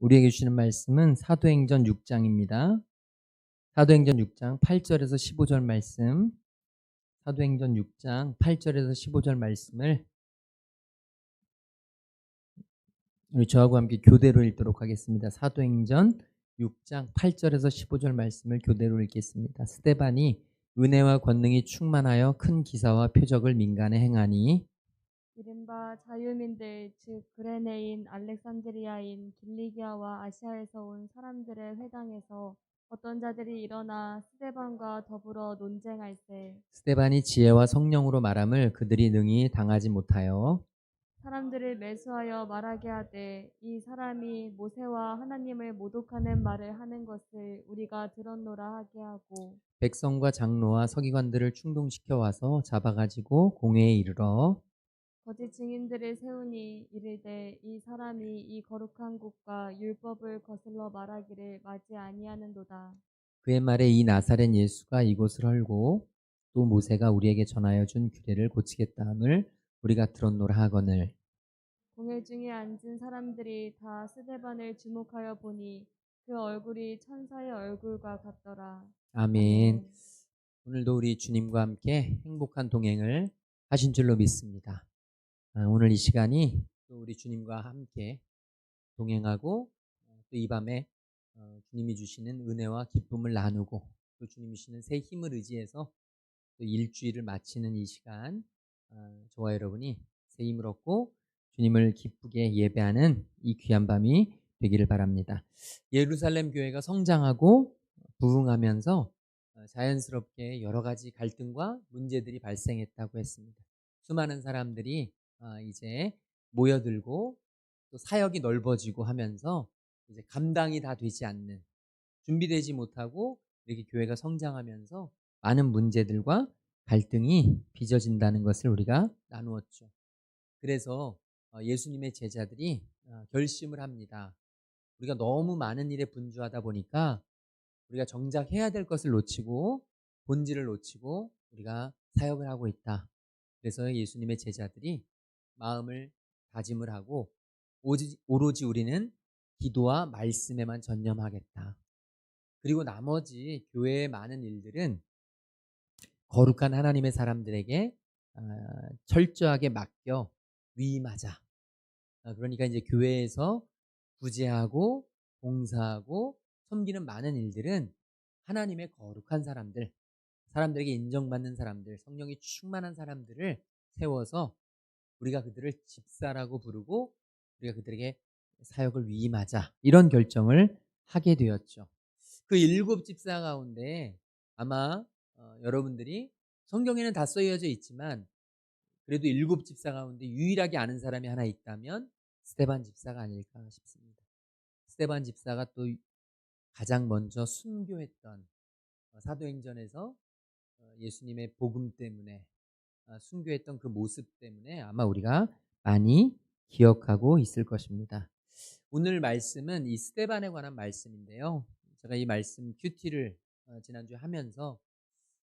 우리에게 주시는 말씀은 사도행전 6장입니다. 사도행전 6장 8절에서 15절 말씀, 사도행전 6장 8절에서 15절 말씀을 우리 저하고 함께 교대로 읽도록 하겠습니다. 사도행전 6장 8절에서 15절 말씀을 교대로 읽겠습니다. 스데반이 은혜와 권능이 충만하여 큰 기사와 표적을 민간에 행하니 이른바 자유민들 즉 그레네인 알렉산드리아인 길리기아와 아시아에서 온 사람들의 회당에서 어떤 자들이 일어나 스데반과 더불어 논쟁할세 스데반이 지혜와 성령으로 말함을 그들이 능히 당하지 못하여 사람들을 매수하여 말하게 하되 이 사람이 모세와 하나님을 모독하는 말을 하는 것을 우리가 들었노라 하게 하고 백성과 장로와 서기관들을 충동시켜 와서 잡아가지고 공회에 이르러 거짓 증인들을 세우니 이르되 이 사람이 이 거룩한 곳과 율법을 거슬러 말하기를 마지 아니하는도다. 그의 말에 이 나사렛 예수가 이곳을 헐고 또 모세가 우리에게 전하여 준 규례를 고치겠다 함을 우리가 들었노라 하거늘. 공회 중에 앉은 사람들이 다 스데반을 주목하여 보니 그 얼굴이 천사의 얼굴과 같더라. 아멘. 아멘. 오늘도 우리 주님과 함께 행복한 동행을 하신 줄로 믿습니다. 오늘 이 시간이 또 우리 주님과 함께 동행하고 또 이 밤에 주님이 주시는 은혜와 기쁨을 나누고 또 주님이 주시는 새 힘을 의지해서 또 일주일을 마치는 이 시간, 저와 여러분이 새 힘을 얻고 주님을 기쁘게 예배하는 이 귀한 밤이 되기를 바랍니다. 예루살렘 교회가 성장하고 부흥하면서 자연스럽게 여러 가지 갈등과 문제들이 발생했다고 했습니다. 수많은 사람들이 이제 모여들고 또 사역이 넓어지고 하면서 이제 감당이 다 되지 않는, 준비되지 못하고 이렇게 교회가 성장하면서 많은 문제들과 갈등이 빚어진다는 것을 우리가 나누었죠. 그래서 예수님의 제자들이 결심을 합니다. 우리가 너무 많은 일에 분주하다 보니까 우리가 정작 해야 될 것을 놓치고 본질을 놓치고 우리가 사역을 하고 있다. 그래서 예수님의 제자들이 마음을 다짐을 하고 오로지 우리는 기도와 말씀에만 전념하겠다. 그리고 나머지 교회의 많은 일들은 거룩한 하나님의 사람들에게 철저하게 맡겨 위임하자. 그러니까 이제 교회에서 구제하고 봉사하고 섬기는 많은 일들은 하나님의 거룩한 사람들, 사람들에게 인정받는 사람들, 성령이 충만한 사람들을 세워서 우리가 그들을 집사라고 부르고 우리가 그들에게 사역을 위임하자. 이런 결정을 하게 되었죠. 그 7 집사 가운데 아마 여러분들이 성경에는 다 쓰여져 있지만 그래도 7 집사 가운데 유일하게 아는 사람이 하나 있다면 스데반 집사가 아닐까 싶습니다. 스데반 집사가 또 가장 먼저 순교했던, 사도행전에서 예수님의 복음 때문에 순교했던 그 모습 때문에 아마 우리가 많이 기억하고 있을 것입니다. 오늘 말씀은 이 스데반에 관한 말씀인데요. 제가 이 말씀 큐티를 지난주에 하면서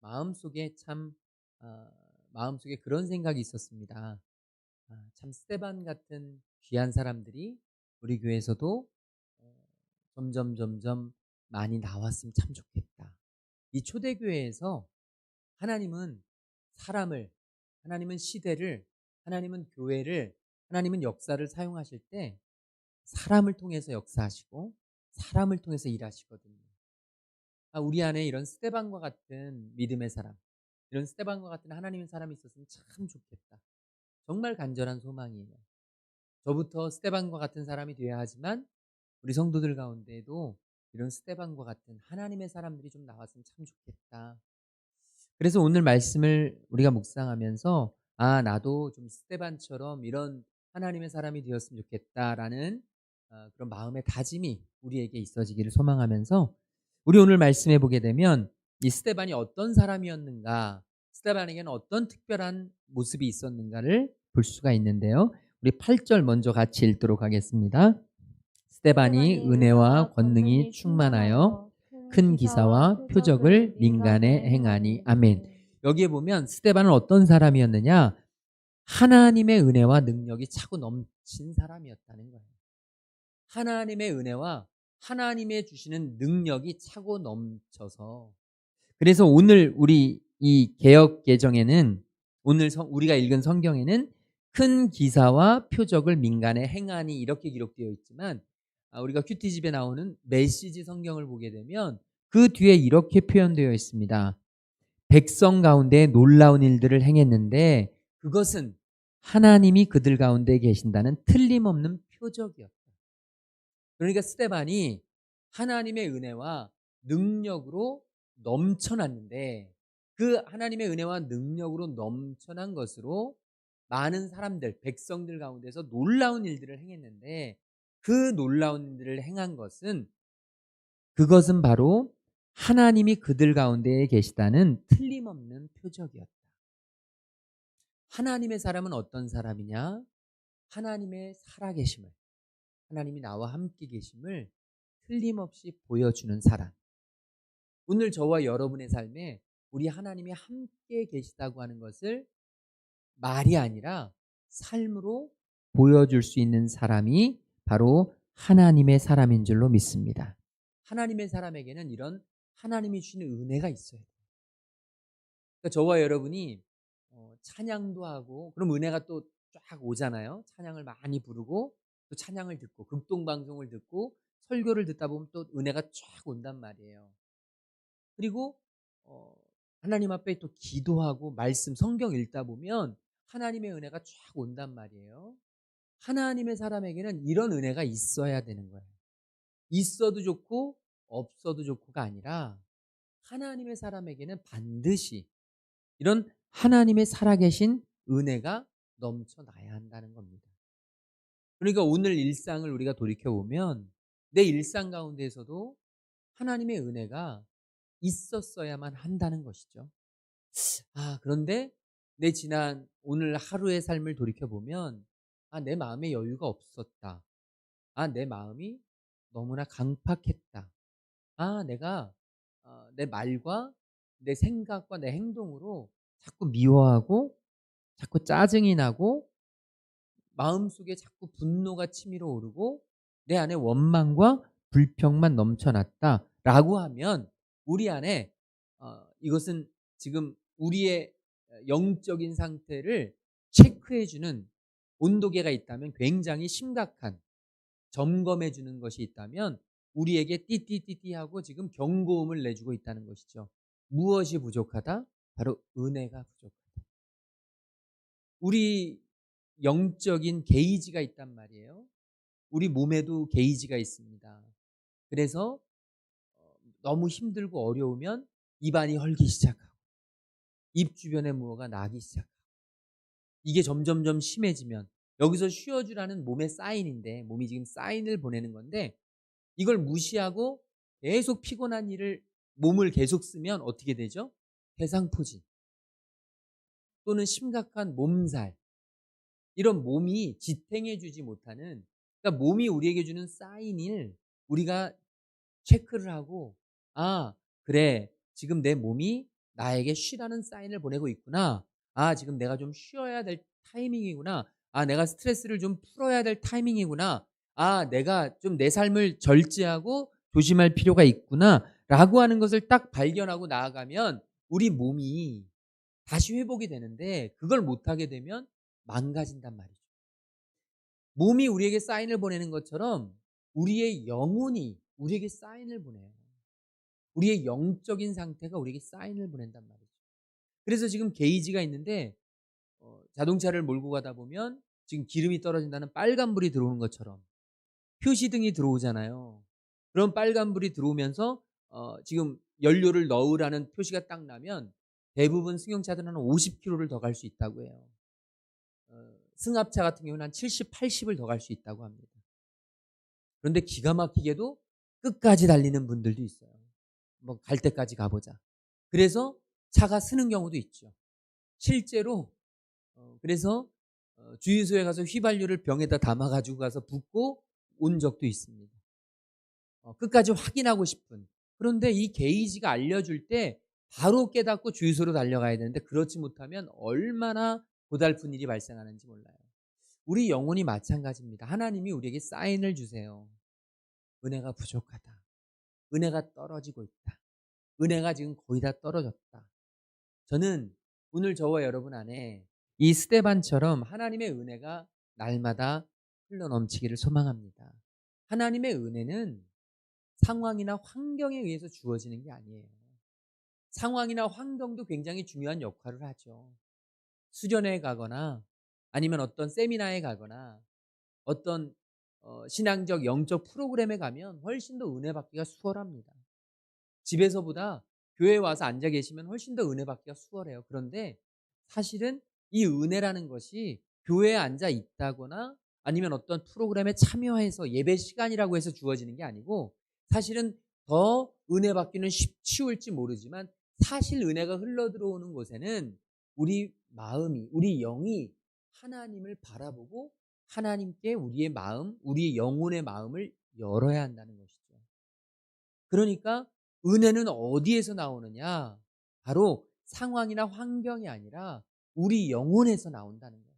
마음속에 참 마음속에 그런 생각이 있었습니다. 참 스데반 같은 귀한 사람들이 우리 교회에서도 점점 많이 나왔으면 참 좋겠다. 이 초대교회에서 하나님은 사람을, 하나님은 시대를, 하나님은 교회를, 하나님은 역사를 사용하실 때 사람을 통해서 역사하시고 사람을 통해서 일하시거든요. 우리 안에 이런 스데반과 같은 믿음의 사람, 이런 스데반과 같은 하나님의 사람이 있었으면 참 좋겠다. 정말 간절한 소망이에요. 저부터 스데반과 같은 사람이 되어야 하지만 우리 성도들 가운데에도 이런 스데반과 같은 하나님의 사람들이 좀 나왔으면 참 좋겠다. 그래서 오늘 말씀을 우리가 묵상하면서 나도 좀 스데반처럼 이런 하나님의 사람이 되었으면 좋겠다라는 그런 마음의 다짐이 우리에게 있어지기를 소망하면서 우리 오늘 말씀해 보게 되면 이 스데반이 어떤 사람이었는가, 스데반에게는 어떤 특별한 모습이 있었는가를 볼 수가 있는데요. 우리 8절 먼저 같이 읽도록 하겠습니다. 스데반이 은혜와 권능이 충만하여 큰 기사와 표적을 민간에 행하니. 아멘. 여기에 보면 스데반은 어떤 사람이었느냐? 하나님의 은혜와 능력이 차고 넘친 사람이었다는 거예요. 하나님의 은혜와 하나님의 주시는 능력이 차고 넘쳐서, 그래서 오늘 우리 이 개역 개정에는, 오늘 우리가 읽은 성경에는 큰 기사와 표적을 민간에 행하니 이렇게 기록되어 있지만, 우리가 큐티집에 나오는 메시지 성경을 보게 되면 그 뒤에 이렇게 표현되어 있습니다. 백성 가운데 놀라운 일들을 행했는데 그것은 하나님이 그들 가운데 계신다는 틀림없는 표적이었다. 그러니까 스데반이 하나님의 은혜와 능력으로 넘쳐났는데, 그 하나님의 은혜와 능력으로 넘쳐난 것으로 많은 사람들, 백성들 가운데서 놀라운 일들을 행했는데, 그 놀라운 일들을 행한 것은, 그것은 바로 하나님이 그들 가운데에 계시다는 틀림없는 표적이었다. 하나님의 사람은 어떤 사람이냐? 하나님의 살아계심을, 하나님이 나와 함께 계심을 틀림없이 보여주는 사람. 오늘 저와 여러분의 삶에 우리 하나님이 함께 계시다고 하는 것을 말이 아니라 삶으로 보여줄 수 있는 사람이 바로 하나님의 사람인 줄로 믿습니다. 하나님의 사람에게는 이런 하나님이 주시는 은혜가 있어요. 그러니까 저와 여러분이 찬양도 하고, 그럼 은혜가 또 쫙 오잖아요. 찬양을 많이 부르고 또 찬양을 듣고 극동방송을 듣고 설교를 듣다 보면 또 은혜가 쫙 온단 말이에요. 그리고 하나님 앞에 또 기도하고 말씀 성경 읽다 보면 하나님의 은혜가 쫙 온단 말이에요. 하나님의 사람에게는 이런 은혜가 있어야 되는 거예요. 있어도 좋고 없어도 좋고가 아니라 하나님의 사람에게는 반드시 이런 하나님의 살아계신 은혜가 넘쳐나야 한다는 겁니다. 그러니까 오늘 일상을 우리가 돌이켜보면 내 일상 가운데에서도 하나님의 은혜가 있었어야만 한다는 것이죠. 그런데 내 지난 오늘 하루의 삶을 돌이켜보면 내 마음에 여유가 없었다. 내 마음이 너무나 강팍했다. 내가 내 말과 내 생각과 내 행동으로 자꾸 미워하고 자꾸 짜증이 나고 마음속에 자꾸 분노가 치밀어 오르고 내 안에 원망과 불평만 넘쳐났다라고 하면 우리 안에 이것은 지금 우리의 영적인 상태를 체크해주는 온도계가 있다면, 굉장히 심각한 점검해 주는 것이 있다면 우리에게 띠띠띠띠 하고 지금 경고음을 내주고 있다는 것이죠. 무엇이 부족하다? 바로 은혜가 부족하다. 우리 영적인 게이지가 있단 말이에요. 우리 몸에도 게이지가 있습니다. 그래서 너무 힘들고 어려우면 입안이 헐기 시작하고 입 주변에 무어가 나기 시작하고, 이게 점점점 심해지면 여기서 쉬어주라는 몸의 사인인데, 몸이 지금 사인을 보내는 건데, 이걸 무시하고 계속 피곤한 일을 몸을 계속 쓰면 어떻게 되죠? 대상포진 또는 심각한 몸살, 이런 몸이 지탱해 주지 못하는, 그러니까 몸이 우리에게 주는 사인을 우리가 체크를 하고, 그래, 지금 내 몸이 나에게 쉬라는 사인을 보내고 있구나. 지금 내가 좀 쉬어야 될 타이밍이구나. 내가 스트레스를 좀 풀어야 될 타이밍이구나. 내가 좀 내 삶을 절제하고 조심할 필요가 있구나 라고 하는 것을 딱 발견하고 나아가면 우리 몸이 다시 회복이 되는데, 그걸 못하게 되면 망가진단 말이죠. 몸이 우리에게 사인을 보내는 것처럼 우리의 영혼이 우리에게 사인을 보내요. 우리의 영적인 상태가 우리에게 사인을 보낸단 말이죠. 그래서 지금 게이지가 있는데 자동차를 몰고 가다 보면 지금 기름이 떨어진다는 빨간불이 들어오는 것처럼 표시등이 들어오잖아요. 그런 빨간불이 들어오면서 지금 연료를 넣으라는 표시가 딱 나면 대부분 승용차들은 한 50km를 더 갈 수 있다고 해요. 승합차 같은 경우는 한 70, 80을 더 갈 수 있다고 합니다. 그런데 기가 막히게도 끝까지 달리는 분들도 있어요. 뭐 갈 때까지 가보자. 그래서 차가 쓰는 경우도 있죠. 실제로 그래서 주유소에 가서 휘발유를 병에다 담아가지고 가서 붓고 온 적도 있습니다. 끝까지 확인하고 싶은. 그런데 이 게이지가 알려줄 때 바로 깨닫고 주유소로 달려가야 되는데, 그렇지 못하면 얼마나 고달픈 일이 발생하는지 몰라요. 우리 영혼이 마찬가지입니다. 하나님이 우리에게 사인을 주세요. 은혜가 부족하다. 은혜가 떨어지고 있다. 은혜가 지금 거의 다 떨어졌다. 저는 오늘 저와 여러분 안에 이 스데반처럼 하나님의 은혜가 날마다 흘러넘치기를 소망합니다. 하나님의 은혜는 상황이나 환경에 의해서 주어지는 게 아니에요. 상황이나 환경도 굉장히 중요한 역할을 하죠. 수련회에 가거나 아니면 어떤 세미나에 가거나 어떤 신앙적 영적 프로그램에 가면 훨씬 더 은혜 받기가 수월합니다. 집에서보다 교회에 와서 앉아 계시면 훨씬 더 은혜 받기가 수월해요. 그런데 사실은 이 은혜라는 것이 교회에 앉아 있다거나 아니면 어떤 프로그램에 참여해서 예배 시간이라고 해서 주어지는 게 아니고, 사실은 더 은혜 받기는 쉬울지 모르지만 사실 은혜가 흘러 들어오는 곳에는 우리 마음이, 우리 영이 하나님을 바라보고 하나님께 우리의 마음, 우리의 영혼의 마음을 열어야 한다는 것이죠. 그러니까 은혜는 어디에서 나오느냐? 바로 상황이나 환경이 아니라 우리 영혼에서 나온다는 거예요.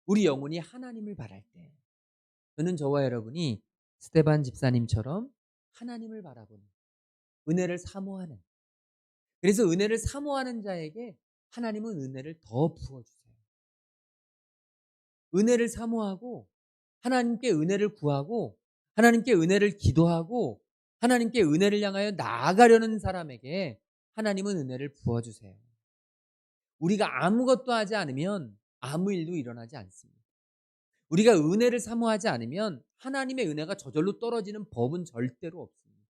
우리 영혼이 하나님을 바랄 때. 저는 저와 여러분이 스데반 집사님처럼 하나님을 바라보는, 은혜를 사모하는, 그래서 은혜를 사모하는 자에게 하나님은 은혜를 더 부어주세요. 은혜를 사모하고 하나님께 은혜를 구하고 하나님께 은혜를 기도하고 하나님께 은혜를 향하여 나아가려는 사람에게 하나님은 은혜를 부어주세요. 우리가 아무것도 하지 않으면 아무 일도 일어나지 않습니다. 우리가 은혜를 사모하지 않으면 하나님의 은혜가 저절로 떨어지는 법은 절대로 없습니다.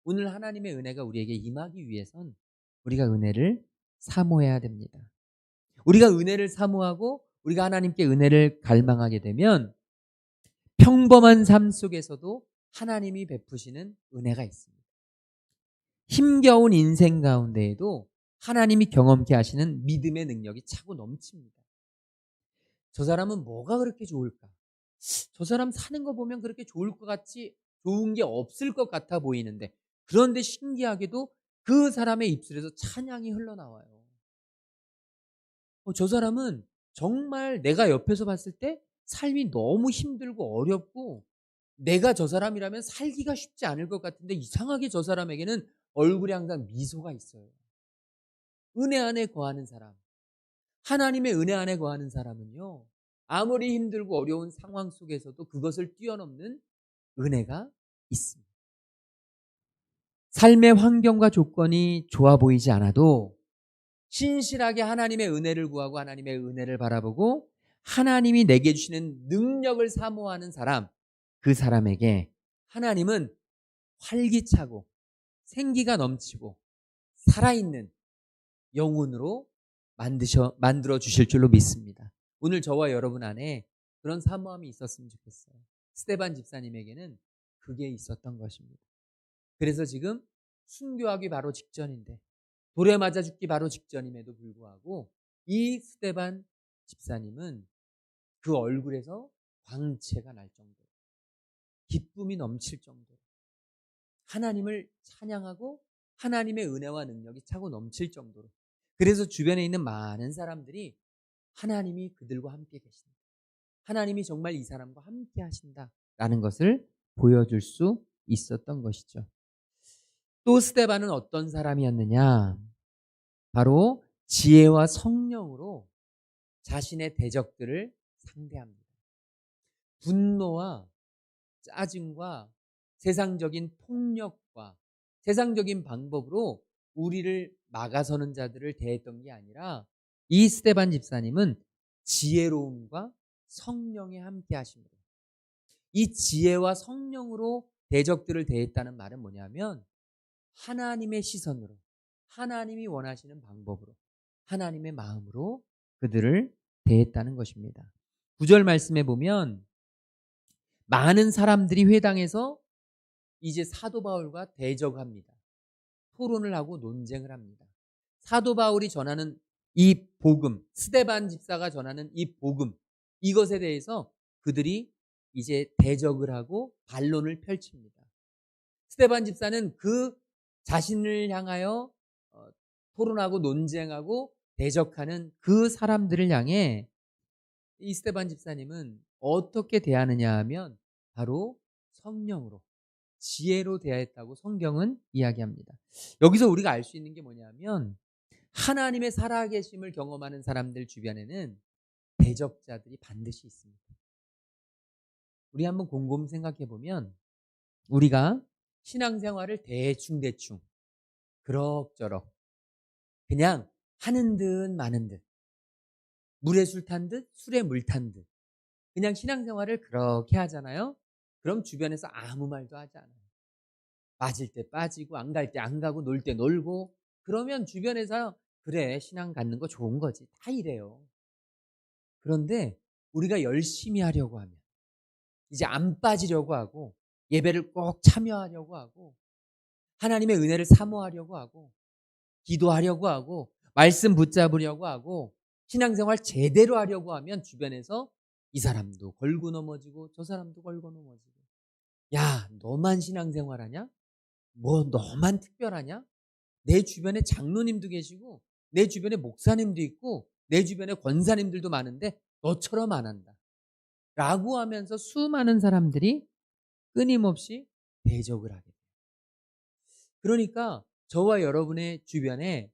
오늘 하나님의 은혜가 우리에게 임하기 위해선 우리가 은혜를 사모해야 됩니다. 우리가 은혜를 사모하고 우리가 하나님께 은혜를 갈망하게 되면 평범한 삶 속에서도 하나님이 베푸시는 은혜가 있습니다. 힘겨운 인생 가운데에도 하나님이 경험케 하시는 믿음의 능력이 차고 넘칩니다. 저 사람은 뭐가 그렇게 좋을까? 저 사람 사는 거 보면 그렇게 좋을 것 같이 좋은 게 없을 것 같아 보이는데, 그런데 신기하게도 그 사람의 입술에서 찬양이 흘러나와요. 저 사람은 정말 내가 옆에서 봤을 때 삶이 너무 힘들고 어렵고 내가 저 사람이라면 살기가 쉽지 않을 것 같은데 이상하게 저 사람에게는 얼굴에 항상 미소가 있어요. 은혜 안에 거하는 사람, 하나님의 은혜 안에 거하는 사람은요, 아무리 힘들고 어려운 상황 속에서도 그것을 뛰어넘는 은혜가 있습니다. 삶의 환경과 조건이 좋아 보이지 않아도 신실하게 하나님의 은혜를 구하고 하나님의 은혜를 바라보고 하나님이 내게 주시는 능력을 사모하는 사람, 그 사람에게 하나님은 활기차고 생기가 넘치고 살아있는 영혼으로 만들어 주실 줄로 믿습니다. 오늘 저와 여러분 안에 그런 사모함이 있었으면 좋겠어요. 스데반 집사님에게는 그게 있었던 것입니다. 그래서 지금 순교하기 바로 직전인데, 돌에 맞아 죽기 바로 직전임에도 불구하고 이 스데반 집사님은 그 얼굴에서 광채가 날 정도로, 기쁨이 넘칠 정도로 하나님을 찬양하고 하나님의 은혜와 능력이 차고 넘칠 정도로, 그래서 주변에 있는 많은 사람들이 하나님이 그들과 함께 계신다, 하나님이 정말 이 사람과 함께 하신다라는 것을 보여줄 수 있었던 것이죠. 또 스데반은 어떤 사람이었느냐? 바로 지혜와 성령으로 자신의 대적들을 상대합니다. 분노와 짜증과 세상적인 폭력과 세상적인 방법으로 우리를 막아서는 자들을 대했던 게 아니라 이 스데반 집사님은 지혜로움과 성령에 함께 하심으로, 이 지혜와 성령으로 대적들을 대했다는 말은 뭐냐면 하나님의 시선으로, 하나님이 원하시는 방법으로, 하나님의 마음으로 그들을 대했다는 것입니다. 9절 말씀에 보면 많은 사람들이 회당에서 이제 사도 바울과 대적합니다. 토론을 하고 논쟁을 합니다. 사도 바울이 전하는 이 복음, 스데반 집사가 전하는 이 복음, 이것에 대해서 그들이 이제 대적을 하고 반론을 펼칩니다. 스데반 집사는 그 자신을 향하여 토론하고 논쟁하고 대적하는 그 사람들을 향해 이 스데반 집사님은 어떻게 대하느냐 하면 바로 성령으로, 지혜로 대하였다고 성경은 이야기합니다. 여기서 우리가 알 수 있는 게 뭐냐면 하나님의 살아계심을 경험하는 사람들 주변에는 대적자들이 반드시 있습니다. 우리 한번 곰곰 생각해 보면 우리가 신앙생활을 대충 그럭저럭 그냥 하는 듯 마는 듯 물에 술 탄 듯 술에 물 탄 듯 그냥 신앙생활을 그렇게 하잖아요. 그럼 주변에서 아무 말도 하지 않아요. 빠질 때 빠지고 안 갈 때 안 가고 놀 때 놀고 그러면 주변에서 그래 신앙 갖는 거 좋은 거지 다 이래요. 그런데 우리가 열심히 하려고 하면 이제 안 빠지려고 하고 예배를 꼭 참여하려고 하고 하나님의 은혜를 사모하려고 하고 기도하려고 하고 말씀 붙잡으려고 하고 신앙생활 제대로 하려고 하면 주변에서 이 사람도 걸고 넘어지고 저 사람도 걸고 넘어지고 야 너만 신앙생활하냐? 뭐 너만 특별하냐? 내 주변에 장로님도 계시고 내 주변에 목사님도 있고 내 주변에 권사님들도 많은데 너처럼 안 한다 라고 하면서 수많은 사람들이 끊임없이 대적을 하게 돼요. 그러니까 저와 여러분의 주변에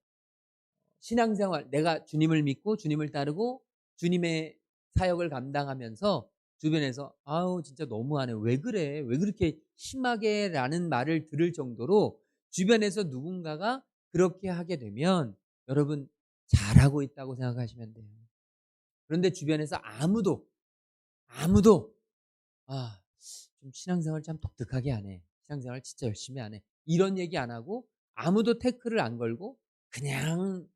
신앙생활 내가 주님을 믿고 주님을 따르고 주님의 사역을 감당하면서 주변에서 아우 진짜 너무하네 왜 그래 왜 그렇게 심하게 라는 말을 들을 정도로 주변에서 누군가가 그렇게 하게 되면 여러분 잘하고 있다고 생각하시면 돼요. 그런데 주변에서 아무도 아, 좀 신앙생활 참 독특하게 하네. 신앙생활 진짜 열심히 하네. 이런 얘기 안 하고 아무도 태클을 안 걸고 그냥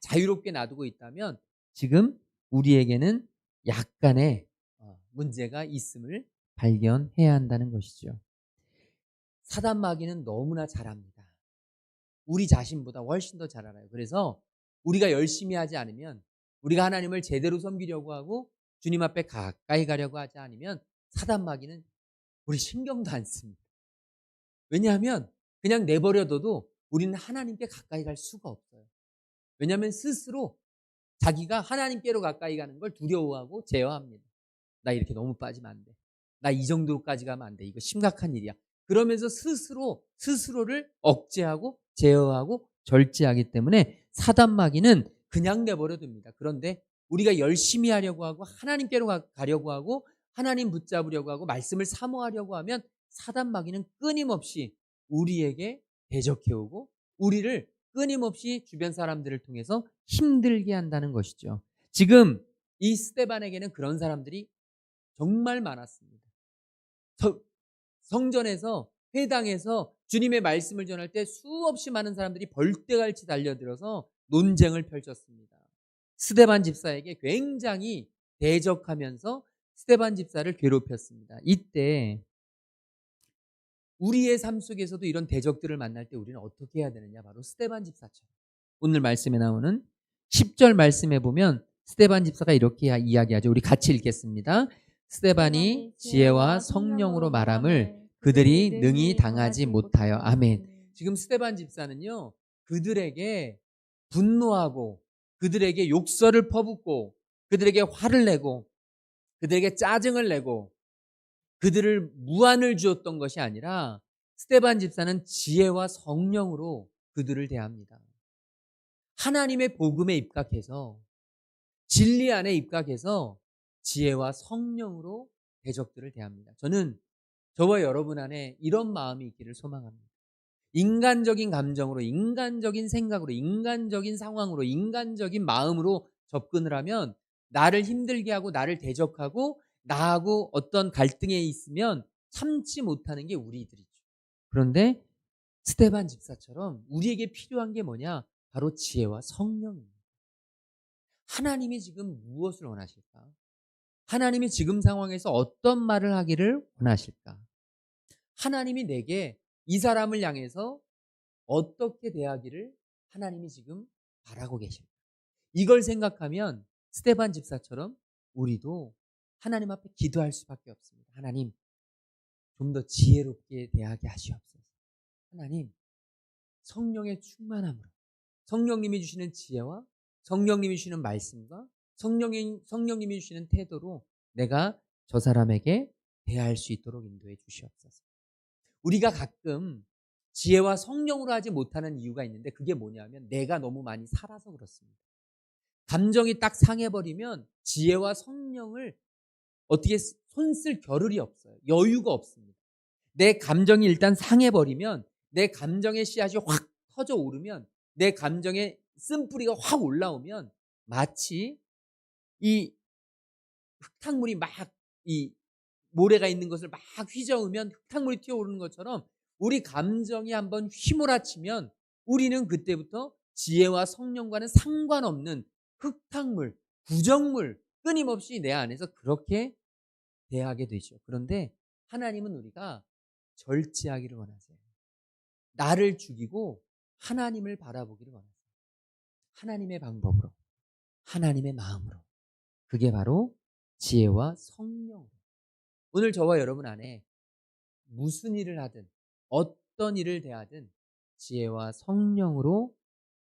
자유롭게 놔두고 있다면 지금 우리에게는 약간의 문제가 있음을 발견해야 한다는 것이죠. 사단 마귀는 너무나 잘합니다. 우리 자신보다 훨씬 더 잘 알아요. 그래서 우리가 열심히 하지 않으면 우리가 하나님을 제대로 섬기려고 하고 주님 앞에 가까이 가려고 하지 않으면 사단 마귀는 우리 신경도 안 씁니다. 왜냐하면 그냥 내버려둬도 우리는 하나님께 가까이 갈 수가 없어요. 왜냐하면 스스로 자기가 하나님께로 가까이 가는 걸 두려워하고 제어합니다. 나 이렇게 너무 빠지면 안 돼. 나 이 정도까지 가면 안 돼. 이거 심각한 일이야. 그러면서 스스로를 억제하고 제어하고 절제하기 때문에 사단 마귀는 그냥 내버려 둡니다. 그런데 우리가 열심히 하려고 하고 하나님께로 가려고 하고 하나님 붙잡으려고 하고 말씀을 사모하려고 하면 사단 마귀는 끊임없이 우리에게 대적해 오고 우리를 끊임없이 주변 사람들을 통해서 힘들게 한다는 것이죠. 지금 이 스데반에게는 그런 사람들이 정말 많았습니다. 성전에서 회당에서 주님의 말씀을 전할 때 수없이 많은 사람들이 벌떼같이 달려들어서 논쟁을 펼쳤습니다. 스데반 집사에게 굉장히 대적하면서 스데반 집사를 괴롭혔습니다. 이때 우리의 삶 속에서도 이런 대적들을 만날 때 우리는 어떻게 해야 되느냐? 바로 스데반 집사처럼 오늘 말씀에 나오는 10절 말씀에 보면 스데반 집사가 이렇게 이야기하죠. 우리 같이 읽겠습니다. 스데반이 지혜와 성령으로 말함을 그들이 능히 당하지 못하여. 아멘. 지금 스데반 집사는요 그들에게 분노하고 그들에게 욕설을 퍼붓고 그들에게 화를 내고 그들에게 짜증을 내고 그들을 무안을 주었던 것이 아니라 스데반 집사는 지혜와 성령으로 그들을 대합니다. 하나님의 복음에 입각해서 진리 안에 입각해서 지혜와 성령으로 대적들을 대합니다. 저는 저와 여러분 안에 이런 마음이 있기를 소망합니다. 인간적인 감정으로 인간적인 생각으로 인간적인 상황으로 인간적인 마음으로 접근을 하면 나를 힘들게 하고 나를 대적하고 나하고 어떤 갈등에 있으면 참지 못하는 게 우리들이죠. 그런데 스데반 집사처럼 우리에게 필요한 게 뭐냐? 바로 지혜와 성령입니다. 하나님이 지금 무엇을 원하실까? 하나님이 지금 상황에서 어떤 말을 하기를 원하실까? 하나님이 내게 이 사람을 향해서 어떻게 대하기를 하나님이 지금 바라고 계실까? 이걸 생각하면 스데반 집사처럼 우리도 하나님 앞에 기도할 수밖에 없습니다. 하나님, 좀 더 지혜롭게 대하게 하시옵소서. 하나님, 성령의 충만함으로 성령님이 주시는 지혜와 성령님이 주시는 말씀과 성령님이 주시는 태도로 내가 저 사람에게 대할 수 있도록 인도해 주시옵소서. 우리가 가끔 지혜와 성령으로 하지 못하는 이유가 있는데 그게 뭐냐면 내가 너무 많이 살아서 그렇습니다. 감정이 딱 상해버리면 지혜와 성령을 어떻게 손쓸 겨를이 없어요. 여유가 없습니다. 내 감정이 일단 상해버리면 내 감정의 씨앗이 확 터져 오르면 내 감정의 쓴뿌리가 확 올라오면 마치 이 흙탕물이 막 이 모래가 있는 것을 막 휘저으면 흙탕물이 튀어오르는 것처럼 우리 감정이 한번 휘몰아치면 우리는 그때부터 지혜와 성령과는 상관없는 흙탕물, 부정물 끊임없이 내 안에서 그렇게 대하게 되죠. 그런데 하나님은 우리가 절제하기를 원하세요. 나를 죽이고 하나님을 바라보기를 원하세요. 하나님의 방법으로, 하나님의 마음으로. 그게 바로 지혜와 성령. 오늘 저와 여러분 안에 무슨 일을 하든 어떤 일을 대하든 지혜와 성령으로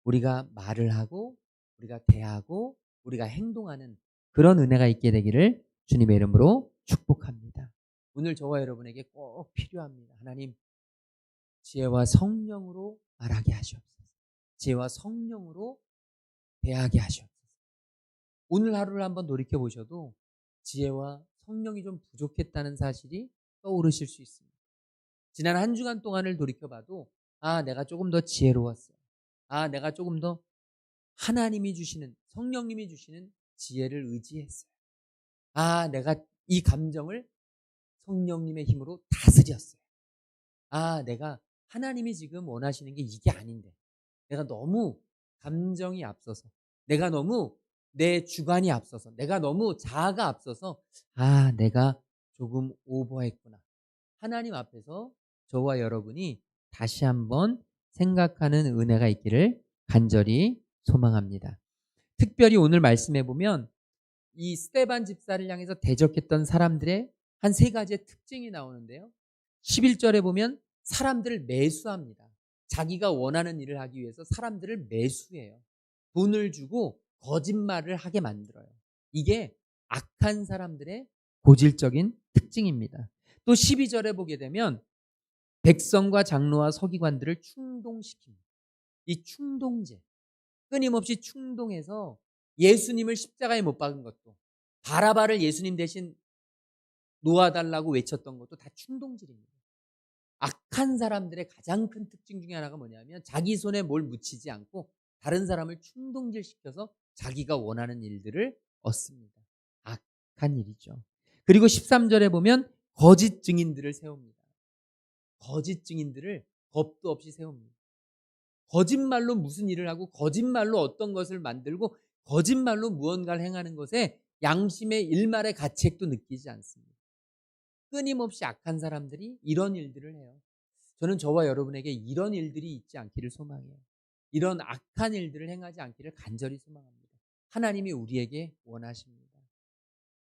우리가 말을 하고 우리가 대하고 우리가 행동하는 그런 은혜가 있게 되기를 주님의 이름으로 축복합니다. 오늘 저와 여러분에게 꼭 필요합니다. 하나님 지혜와 성령으로 말하게 하시옵소서. 지혜와 성령으로 대하게 하시옵소서. 오늘 하루를 한번 돌이켜 보셔도 지혜와 성령이 좀 부족했다는 사실이 떠오르실 수 있습니다. 지난 한 주간 동안을 돌이켜봐도 내가 조금 더 지혜로웠어요. 내가 조금 더 하나님이 주시는 성령님이 주시는 지혜를 의지했어요. 내가 이 감정을 성령님의 힘으로 다스렸어요. 내가 하나님이 지금 원하시는 게 이게 아닌데 내가 너무 감정이 앞서서 내가 너무 내 주관이 앞서서 내가 너무 자아가 앞서서 내가 조금 오버했구나. 하나님 앞에서 저와 여러분이 다시 한번 생각하는 은혜가 있기를 간절히 소망합니다. 특별히 오늘 말씀해 보면 이 스데반 집사를 향해서 대적했던 사람들의 한 세 가지의 특징이 나오는데요. 11절에 보면 사람들을 매수합니다. 자기가 원하는 일을 하기 위해서 사람들을 매수해요. 돈을 주고 거짓말을 하게 만들어요. 이게 악한 사람들의 고질적인 특징입니다. 또 12절에 보게 되면 백성과 장로와 서기관들을 충동시킵니다. 이 충동죄, 끊임없이 충동해서 예수님을 십자가에 못 박은 것도 바라바를 예수님 대신 놓아달라고 외쳤던 것도 다 충동질입니다. 악한 사람들의 가장 큰 특징 중에 하나가 뭐냐면 자기 손에 뭘 묻히지 않고 다른 사람을 충동질시켜서 자기가 원하는 일들을 얻습니다. 악한 일이죠. 그리고 13절에 보면 거짓 증인들을 세웁니다. 거짓 증인들을 겁도 없이 세웁니다. 거짓말로 무슨 일을 하고 거짓말로 어떤 것을 만들고 거짓말로 무언가를 행하는 것에 양심의 일말의 가책도 느끼지 않습니다. 끊임없이 악한 사람들이 이런 일들을 해요. 저는 저와 여러분에게 이런 일들이 있지 않기를 소망해요. 이런 악한 일들을 행하지 않기를 간절히 소망합니다. 하나님이 우리에게 원하십니다.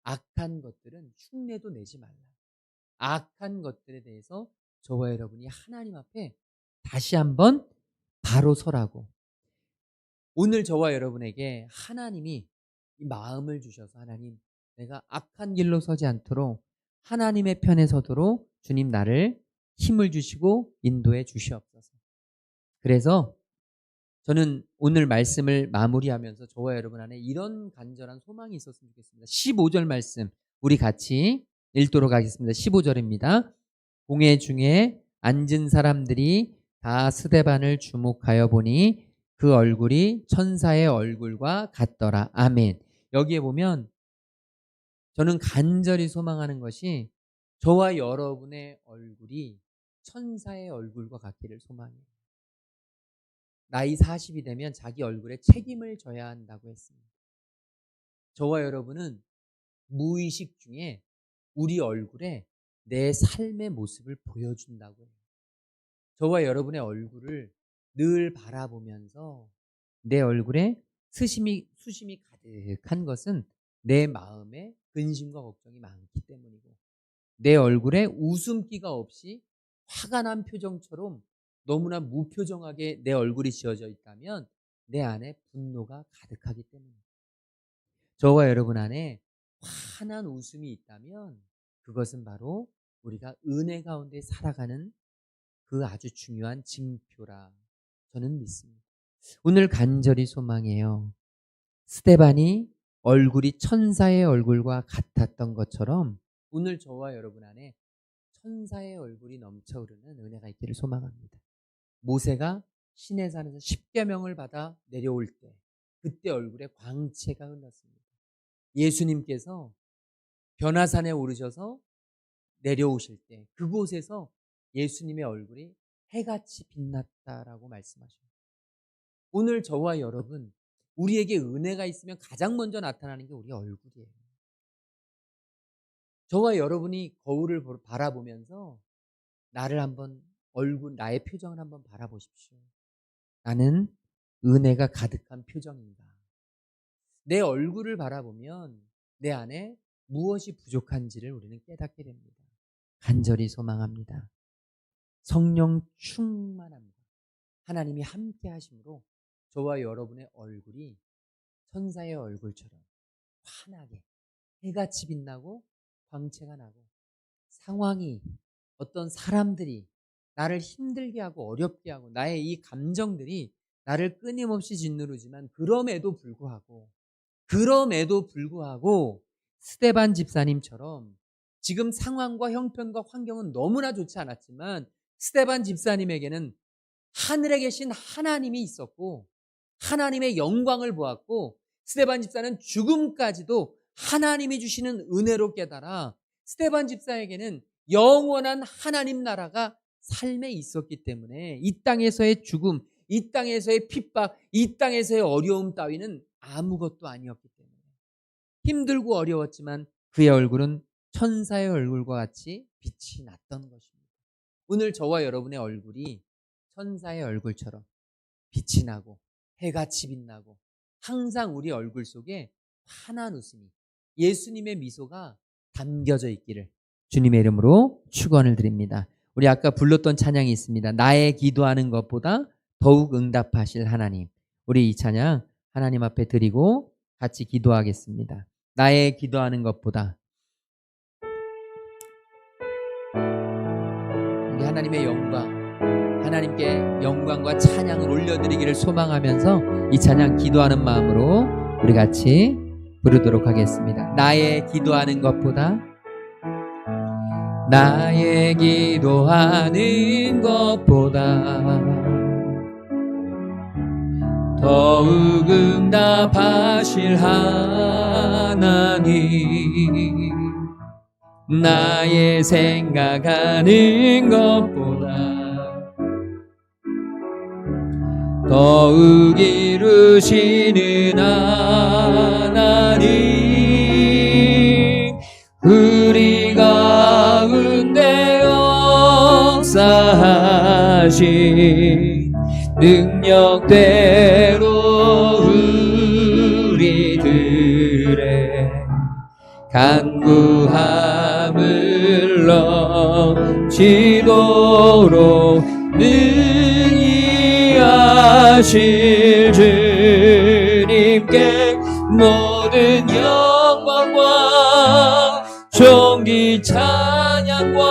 악한 것들은 흉내도 내지 말라. 악한 것들에 대해서 저와 여러분이 하나님 앞에 다시 한번 바로 서라고. 오늘 저와 여러분에게 하나님이 이 마음을 주셔서 하나님 내가 악한 길로 서지 않도록 하나님의 편에 서도록 주님 나를 힘을 주시고 인도해 주시옵소서. 그래서 저는 오늘 말씀을 마무리하면서 저와 여러분 안에 이런 간절한 소망이 있었으면 좋겠습니다. 15절 말씀 우리 같이 읽도록 하겠습니다. 15절입니다. 공회 중에 앉은 사람들이 다 스데반을 주목하여 보니 그 얼굴이 천사의 얼굴과 같더라. 아멘. 여기에 보면 저는 간절히 소망하는 것이 저와 여러분의 얼굴이 천사의 얼굴과 같기를 소망해요. 나이 40이 되면 자기 얼굴에 책임을 져야 한다고 했습니다. 저와 여러분은 무의식 중에 우리 얼굴에 내 삶의 모습을 보여준다고 해요. 저와 여러분의 얼굴을 늘 바라보면서 내 얼굴에 수심이 가득한 것은 내 마음에 근심과 걱정이 많기 때문이고 내 얼굴에 웃음기가 없이 화가 난 표정처럼 너무나 무표정하게 내 얼굴이 지어져 있다면 내 안에 분노가 가득하기 때문입니다. 저와 여러분 안에 환한 웃음이 있다면 그것은 바로 우리가 은혜 가운데 살아가는 그 아주 중요한 징표라 저는 믿습니다. 오늘 간절히 소망해요. 스데반이 얼굴이 천사의 얼굴과 같았던 것처럼 오늘 저와 여러분 안에 천사의 얼굴이 넘쳐흐르는 은혜가 있기를 소망합니다. 모세가 시내산에서 십계명을 받아 내려올 때 그때 얼굴에 광채가 흘렀습니다. 예수님께서 변화산에 오르셔서 내려오실 때 그곳에서 예수님의 얼굴이 해같이 빛났다라고 말씀하십니다. 오늘 저와 여러분, 우리에게 은혜가 있으면 가장 먼저 나타나는 게 우리 얼굴이에요. 저와 여러분이 거울을 바라보면서 나를 한번 나의 표정을 한번 바라보십시오. 나는 은혜가 가득한 표정인가? 내 얼굴을 바라보면 내 안에 무엇이 부족한지를 우리는 깨닫게 됩니다. 간절히 소망합니다. 성령 충만함과 하나님이 함께 하심으로 저와 여러분의 얼굴이 천사의 얼굴처럼 환하게 해같이 빛나고 광채가 나고 상황이 어떤 사람들이 나를 힘들게 하고 어렵게 하고 나의 이 감정들이 나를 끊임없이 짓누르지만 그럼에도 불구하고 스데반 집사님처럼 지금 상황과 형편과 환경은 너무나 좋지 않았지만 스데반 집사님에게는 하늘에 계신 하나님이 있었고 하나님의 영광을 보았고 스데반 집사는 죽음까지도 하나님이 주시는 은혜로 깨달아 스데반 집사에게는 영원한 하나님 나라가 삶에 있었기 때문에 이 땅에서의 죽음, 이 땅에서의 핍박, 이 땅에서의 어려움 따위는 아무것도 아니었기 때문에 힘들고 어려웠지만 그의 얼굴은 천사의 얼굴과 같이 빛이 났던 것입니다. 오늘 저와 여러분의 얼굴이 천사의 얼굴처럼 빛이 나고 해같이 빛나고 항상 우리 얼굴 속에 환한 웃음이 예수님의 미소가 담겨져 있기를 주님의 이름으로 축원을 드립니다. 우리 아까 불렀던 찬양이 있습니다. 나의 기도하는 것보다 더욱 응답하실 하나님. 우리 이 찬양 하나님 앞에 드리고 같이 기도하겠습니다. 나의 기도하는 것보다 우리 하나님의 영광, 하나님께 영광과 찬양을 올려드리기를 소망하면서 이 찬양 기도하는 마음으로 우리 같이 부르도록 하겠습니다. 나의 기도하는 것보다 나의 기도하는 것보다 더욱 응답하실 하나님 나의 생각하는 것보다 더욱 이루시는 하나님 우리 가운데 역사하신 능력대로 우리들의 간구함을 넘치도록 능히 하실 주님께 모든 영광과 존귀 찬양과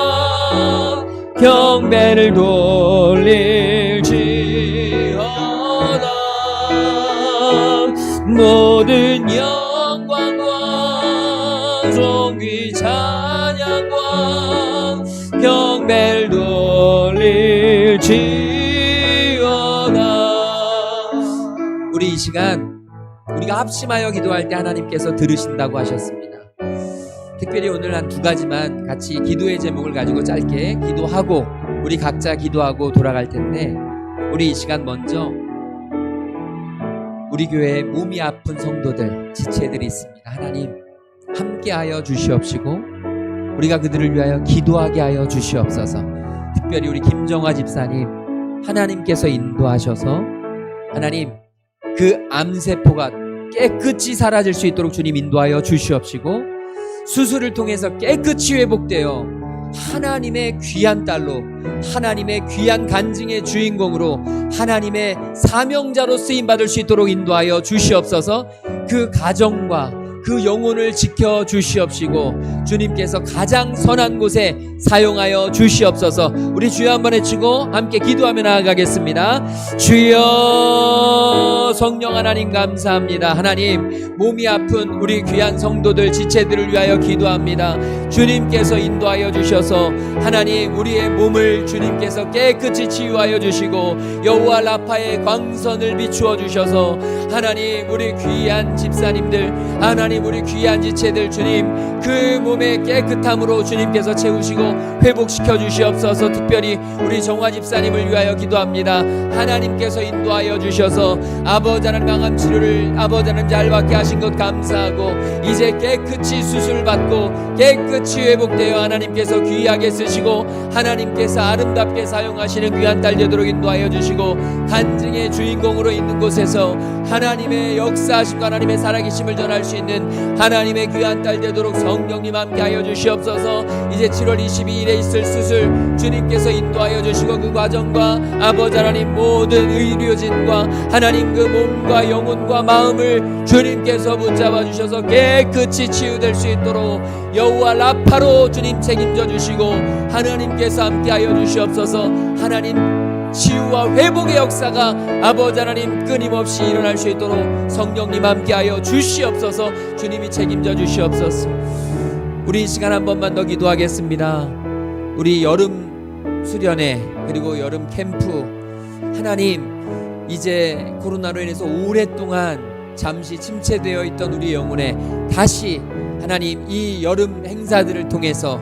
경배를 돌릴지어다. 모든 영광과 존귀 찬양과 경배를 돌릴지어다. 우리 이 시간 우리가 합심하여 기도할 때 하나님께서 들으신다고 하셨습니다. 특별히 오늘 한 두 가지만 같이 기도의 제목을 가지고 짧게 기도하고 우리 각자 기도하고 돌아갈 텐데, 우리 이 시간 먼저 우리 교회에 몸이 아픈 성도들, 지체들이 있습니다. 하나님 함께하여 주시옵시고 우리가 그들을 위하여 기도하게 하여 주시옵소서. 특별히 우리 김정화 집사님 하나님께서 인도하셔서 하나님 그 암세포가 깨끗이 사라질 수 있도록 주님 인도하여 주시옵시고, 수술을 통해서 깨끗이 회복되어 하나님의 귀한 딸로, 하나님의 귀한 간증의 주인공으로 하나님의 사명자로 쓰임받을 수 있도록 인도하여 주시옵소서. 그 가정과 그 영혼을 지켜 주시옵시고 주님께서 가장 선한 곳에 사용하여 주시옵소서. 우리 주여 한번 외치고 함께 기도하며 나아가겠습니다. 주여, 성령 하나님 감사합니다. 하나님, 몸이 아픈 우리 귀한 성도들 지체들을 위하여 기도합니다. 주님께서 인도하여 주셔서 하나님, 우리의 몸을 주님께서 깨끗이 치유하여 주시고 여호와 라파의 광선을 비추어 주셔서 하나님, 우리 귀한 집사님들, 하나님, 우리 귀한 지체들 주님, 그 몸의 깨끗함으로 주님께서 채우시고 회복시켜 주시옵소서. 특별히 우리 정화 집사님을 위하여 기도합니다. 하나님께서 인도하여 주셔서 아버지 하나님, 강암 치료를 아버지 하나님 잘 받게 하신 것 감사하고 이제 깨끗이 수술받고 깨끗이 회복되어 하나님께서 귀하게 쓰시고 하나님께서 아름답게 사용하시는 귀한 딸 되도록 인도하여 주시고 간증의 주인공으로 있는 곳에서 하나님의 역사하심과 하나님의 살아계심을 전할 수 있는 하나님의 귀한 딸 되도록 성령님 함께하여 주시옵소서. 이제 7월 22일에 있을 수술 주님께서 인도하여 주시고 그 과정과 아버지 하나님 모든 의료진과 하나님 그 몸과 영혼과 마음을 주님께서 붙잡아 주셔서 깨끗이 치유될 수 있도록 여호와 라파로 주님 책임져 주시고 하나님께서 함께하여 주시옵소서. 하나님, 치유와 회복의 역사가 아버지 하나님 끊임없이 일어날 수 있도록 성령님 함께하여 주시옵소서. 주님이 책임져 주시옵소서. 우리 이 시간 한 번만 더 기도하겠습니다. 우리 여름 수련회 그리고 여름 캠프, 하나님, 이제 코로나로 인해서 오랫동안 잠시 침체되어 있던 우리 영혼에 다시 하나님 이 여름 행사들을 통해서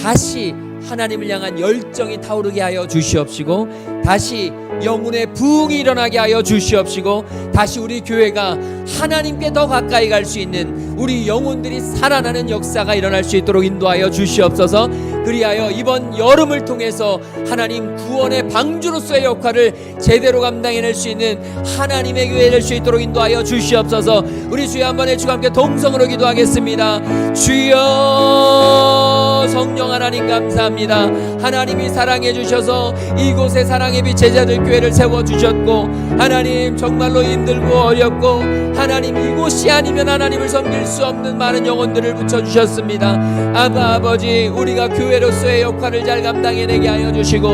다시 하나님을 향한 열정이 타오르게 하여 주시옵시고 다시 영혼의 부흥이 일어나게 하여 주시옵시고 다시 우리 교회가 하나님께 더 가까이 갈 수 있는 우리 영혼들이 살아나는 역사가 일어날 수 있도록 인도하여 주시옵소서. 그리하여 이번 여름을 통해서 하나님 구원의 방주로서의 역할을 제대로 감당해낼 수 있는 하나님의 교회 될 수 있도록 인도하여 주시옵소서. 우리 주여 한번 외치고 함께 동성으로 기도하겠습니다. 주여, 성령 하나님 감사합니다. 하나님이 사랑해 주셔서 이곳에 사랑의 빛 제자들 교회를 세워주셨고 하나님, 정말로 힘들고 어렵고 하나님 이곳이 아니면 하나님을 섬길 수 없는 많은 영혼들을 붙여주셨습니다. 아버지, 우리가 교회로서의 역할을 잘 감당해내게 하여 주시고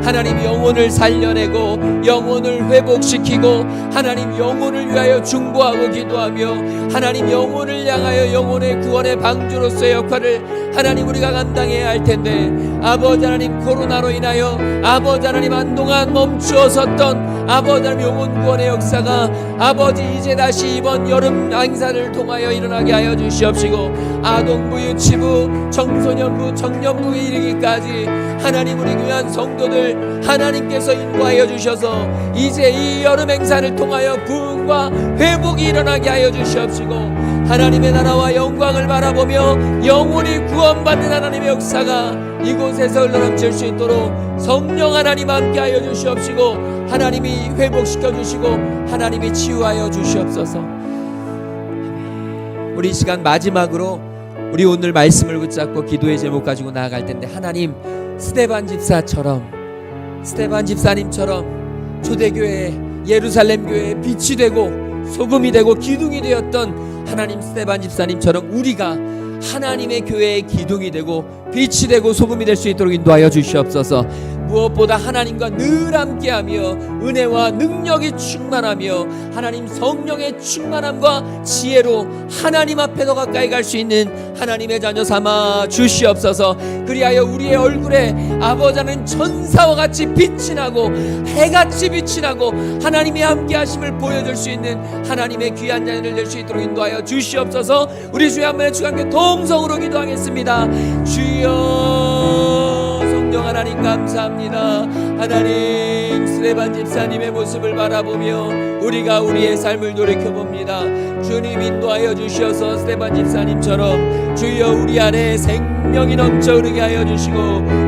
하나님 영혼을 살려내고 영혼을 회복시키고 하나님 영혼을 위하여 중보하고 기도하며 하나님 영혼을 향하여 영혼의 구원의 방주로서의 역할을 하나님 우리가 감당해야 할 텐데 아버지 하나님, 코로나로 인하여 아버지 하나님 한동안 멈추어섰던 아버지 하나님 영혼 구원의 역사가 아버지 이제 다시 이번 여름 행사를 통하여 일어나게 하여 주시옵시고 아동부, 유치부, 청소년부, 청년부에 이르기까지 하나님 우리 귀한 성도들 하나님께서 인도하여 주셔서 이제 이 여름 행사를 통하여 부흥과 회복이 일어나게 하여 주시옵시고 하나님의 나라와 영광을 바라보며 영혼이 구원받는 하나님의 역사가 이곳에서 흘러넘칠 수 있도록 성령 하나님 함께하여 주시옵시고 하나님이 회복시켜 주시고 하나님이 치유하여 주시옵소서. 우리 이 시간 마지막으로 우리 오늘 말씀을 붙잡고 기도의 제목 가지고 나아갈 텐데 하나님, 스데반 집사님처럼 초대교회 예루살렘 교회의 빛이 되고 소금이 되고 기둥이 되었던 하나님 스데반 집사님처럼 우리가 하나님의 교회의 기둥이 되고 빛이 되고 소금이 될 수 있도록 인도하여 주시옵소서. 무엇보다 하나님과 늘 함께하며 은혜와 능력이 충만하며 하나님 성령의 충만함과 지혜로 하나님 앞에 더 가까이 갈 수 있는 하나님의 자녀 삼아 주시옵소서. 그리하여 우리의 얼굴에 아버지 하나님 천사와 같이 빛이 나고 해같이 빛이 나고 하나님의 함께하심을 보여줄 수 있는 하나님의 귀한 자녀들 될 수 있도록 인도하여 주시옵소서. 우리 주여 한번 외치고 함께 동성으로 기도하겠습니다. 주여, 성령 하나님 감사합니다. 하나님, 스데반 집사님의 모습을 바라보며 우리가 우리의 삶을 돌이켜봅니다. 주님 인도하여 주셔서 스데반 집사님처럼 주여 우리 안에 생명이 넘쳐 흐르게 하여 주시고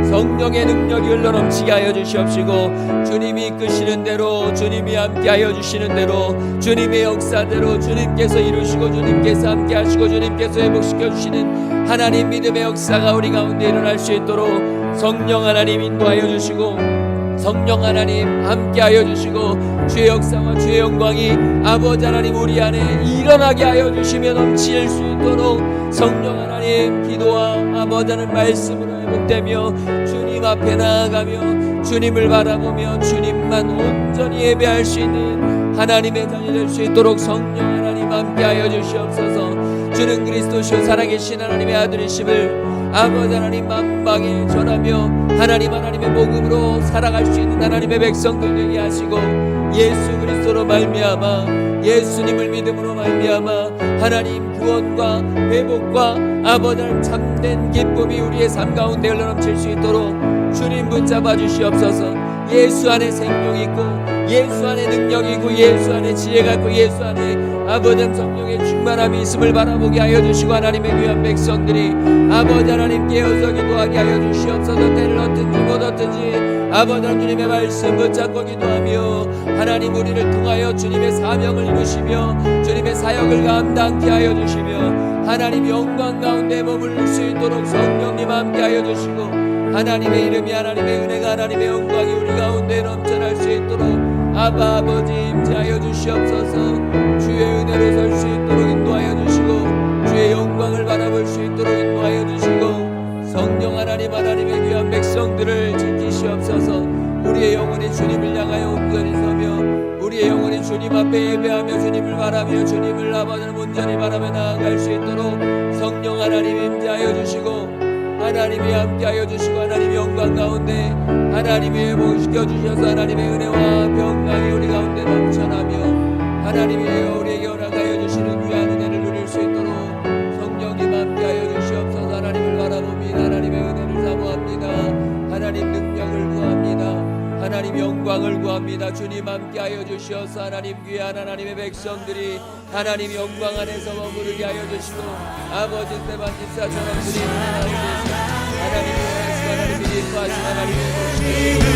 성령의 능력이 흘러넘치게 하여 주시옵시고 주님이 이끄시는 대로 주님이 함께하여 주시는 대로 주님의 역사대로 주님께서 이루시고 주님께서 함께하시고 주님께서 회복시켜 주시는 하나님 믿음의 역사가 우리 가운데 일어날 수 있도록 성령 하나님 인도하여 주시고 성령 하나님 함께하여 주시고 주의 역사와 주의 영광이 아버지 하나님 우리 안에 일어나게 하여 주시며 넘칠 수 있도록 성령 하나님 기도와 아버지 하나님 말씀으로 회복되며 주님 앞에 나아가며 주님을 바라보며 주님만 온전히 예배할 수 있는 하나님의 자녀 될 수 있도록 성령 하나님 함께하여 주시옵소서. 주는 그리스도시요 살아계신 하나님의 아들이심을 아버지 하나님 만방에 전하며 하나님의 복음으로 살아갈 수 있는 하나님의 백성들 되게 하시고 예수 그리스도로 말미암아 예수님을 믿음으로 말미암아 하나님 구원과 회복과 아버지 하나님 참된 기쁨이 우리의 삶 가운데 흘러넘칠 수 있도록 주님 붙잡아 주시옵소서. 예수 안에 생명이 있고 예수 안에 능력이 있고 예수 안에 지혜가 있고 예수 안에 아버지 성령의 충만함이 있음을 바라보게 하여 주시고 하나님의 귀한 백성들이 아버지 하나님 깨어서 기도하게 하여 주시옵소서. 때를 얻든지 못 얻든지 아버지 하나님 주님의 말씀 붙잡고 기도하며 하나님 우리를 통하여 주님의 사명을 이루시며 주님의 사역을 감당케 하여 주시며 하나님 영광 가운데 머물릴 수 있도록 성령님 함께 하여 주시고 하나님의 이름이 하나님의 은혜가 하나님의 영광이 우리 가운데 넘쳐날 수 있도록 아바 아버지 임재하여 주시옵소서. 주의 은혜로 설 수 있도록 인도하여 주시고 주의 영광을 바라볼 수 있도록 인도하여 주시고 성령 하나님의 귀한 백성들을 지키시옵소서. 우리의 영혼이 주님을 향하여 온전히 서며 우리의 영혼이 주님 앞에 예배하며 주님을 바라며 주님을 아버지를 온전히 바라며 나아갈 수 있도록 성령 하나님 임재하여 주시고 하나님이 함께하여 주시고 하나님의 영광 가운데 하나님이 회복시켜 주셔서 하나님의 은혜와 평강이 우리 가운데 넘쳐나며 하나님이 우리에게 허락하여 주시는 귀한 은혜를 누릴 수 있도록 성령님 함께하여 주시옵소서. 하나님을 바라봅니다. 하나님의 은혜를 사모합니다. 하나님 능력을 구합니다. 하나님 영광을 구합니다. 주님 함께하여 주시옵소서. 하나님 귀한 하나님의 백성들이 하나님 영광 안에서 머무르게 하여 주시고 아버지 스테반 집사처럼 주님 하나님의 원하시고 하나님이 기뻐하시고 하나님의 모시고